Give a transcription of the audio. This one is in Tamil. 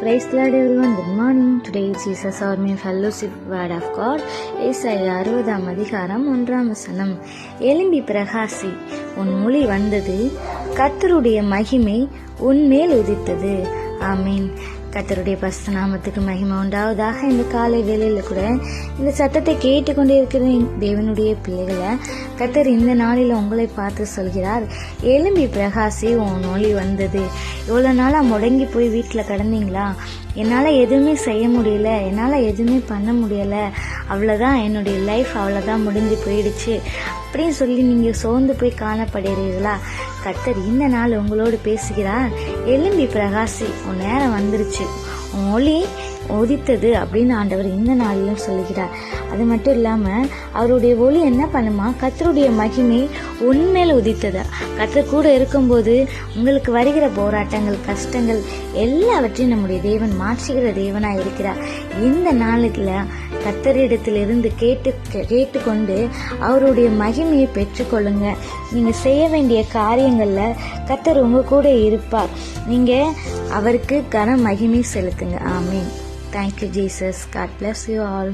Praise the Lord everyone. Good morning. Today Jesus our main fellowship word of God. ஏசாயா 60 அதிகாரம் 1 எழும்பி பிரகாசி, உன் மொழி வந்தது, கர்த்தருடைய மகிமை உன்மேல் உதித்தது. ஆமீன். கர்த்தருடைய பரிசுத்த நாமத்துக்கு மகிமை உண்டாவதாக. இந்த காலை வேளையில கூட இந்த சத்தத்தை கேட்டுக்கொண்டே இருக்கிற தேவனுடைய பிள்ளைகளை கர்த்தர் இந்த நாளில் உங்களை பார்த்து சொல்கிறார், எழும்பி பிரகாசி, உன் ஒளி வந்தது. இவ்வளோ நாளாக முடங்கி போய் வீட்டில் கிடந்தீங்களா? என்னால் எதுவுமே செய்ய முடியல, என்னால் எதுவுமே பண்ண முடியலை, அவ்வளோதான், என்னுடைய லைஃப் அவ்வளோதான், முடிஞ்சு போயிடுச்சு அப்படின்னு சொல்லி நீங்கள் சோர்ந்து போய் காணப்படுகிறீர்களா? கர்த்தர் இந்த நாள் உங்களோடு பேசுகிறார். எழும்பி பிரகாசி, உன் நேரம் வந்துருச்சு, உன் ஒளி உதித்தது அப்படின்னு ஆண்டவர் இந்த நாளிலும் சொல்லுகிறார். அது மட்டும் இல்லாமல் அவருடைய ஒளி என்ன பண்ணுமா? கர்த்தருடைய மகிமை உன்மேல் உதித்தது. கர்த்தர் கூட இருக்கும்போது உங்களுக்கு வருகிற போராட்டங்கள், கஷ்டங்கள் எல்லாவற்றையும் நம்முடைய தேவன் மாற்றுகிற தேவனாக இருக்கிறார். இந்த நாளில் கர்த்தரிடத்திலிருந்து கேட்டுக்கொண்டு அவருடைய மகிமையை பெற்றுக்கொள்ளுங்க. நீங்கள் செய்ய வேண்டிய காரியங்களில் கர்த்தர் உங்க கூட இருப்பார். நீங்கள் அவருக்கு கன மகிமை செலுத்துங்க. ஆமீன். Thank you, Jesus. God bless you all.